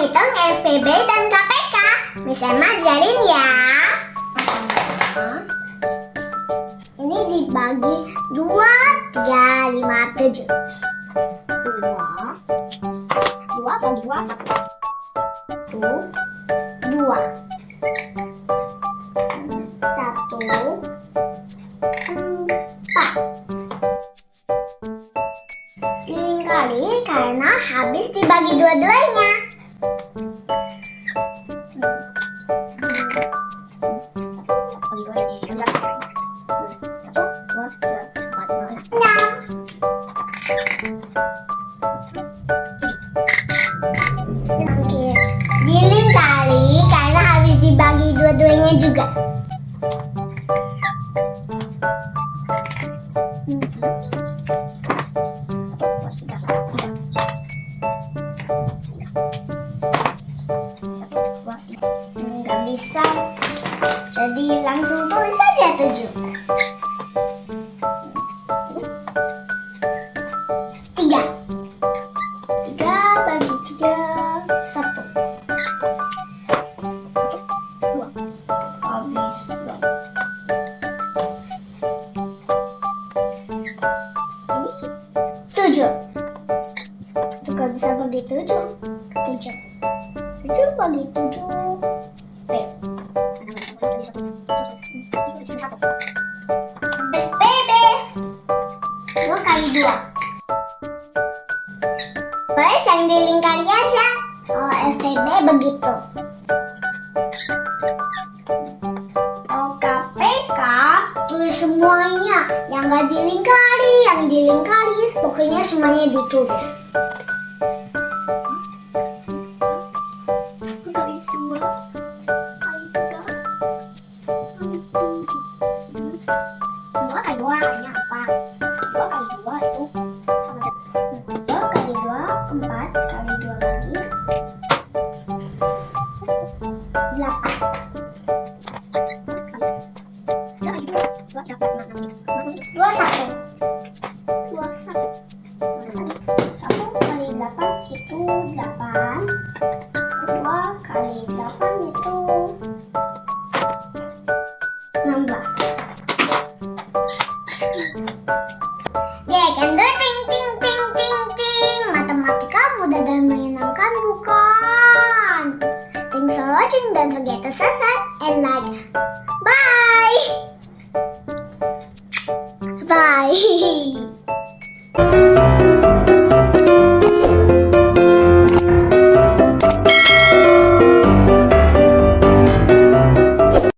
hitung FPB dan KPK. Miss Emma ajarin ya. Ini dibagi 2, 3, 5, 7. 2 bagi 2, 1, 2, 1, 4. Dilingkari karena habis dibagi dua-duanya. Dilingkari karena habis dibagi dua-duanya juga. Nggak bisa, jadi langsung tulis saja 7. 3 bagi 3, 1, 2, habis. 7. Itu gak bisa bagi 7. 7 bagi 7. FPB 2 kali 2. Boleh yang dilingkari aja. Oh, FPB begitu. Oh, KPK tulis semuanya. Yang gak dilingkari, yang dilingkari, pokoknya semuanya ditulis. Satu kali 8 itu 8. 2 kali 8 itu 16. Kan tuh ting ting ting ting ting. Matematika mudah dan menyenangkan bukan? Thanks for watching. Don't forget to subscribe and like.